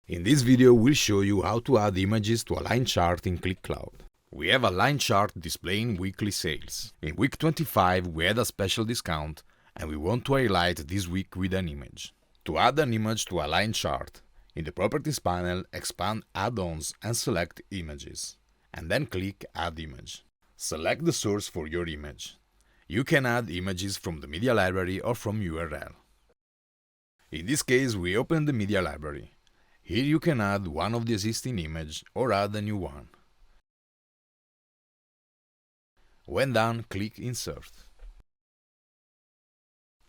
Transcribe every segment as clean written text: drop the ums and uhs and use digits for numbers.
In this video we'll show you how to add images to a line chart in Qlik Cloud. We have a line chart displaying weekly sales. In week 25 we had a special discount and we want to highlight this week with an image. To add an image to a line chart, in the Properties panel expand Add-ons and select Images, and then click Add Image. Select the source for your image. You can add images from the media library or from URL. In this case we open the media library. Here you can add one of the existing images or add a new one. When done, click Insert.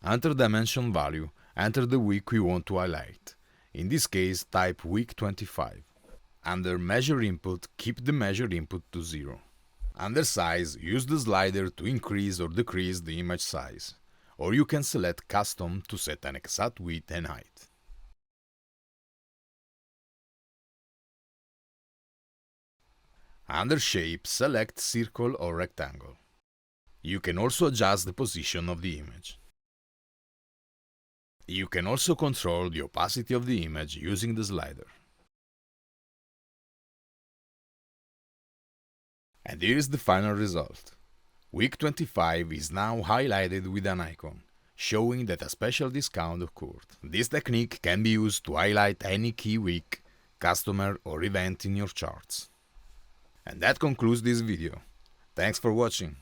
Enter dimension value, enter the week we want to highlight. In this case, type week 25. Under Measure Input, keep the measure input to 0. Under Size, use the slider to increase or decrease the image size, or you can select Custom to set an exact width and height. Under Shape, select Circle or Rectangle. You can also adjust the position of the image. You can also control the opacity of the image using the slider. And here is the final result. Week 25 is now highlighted with an icon, showing that a special discount occurred. This technique can be used to highlight any key week, customer or event in your charts. And that concludes this video. Thanks for watching.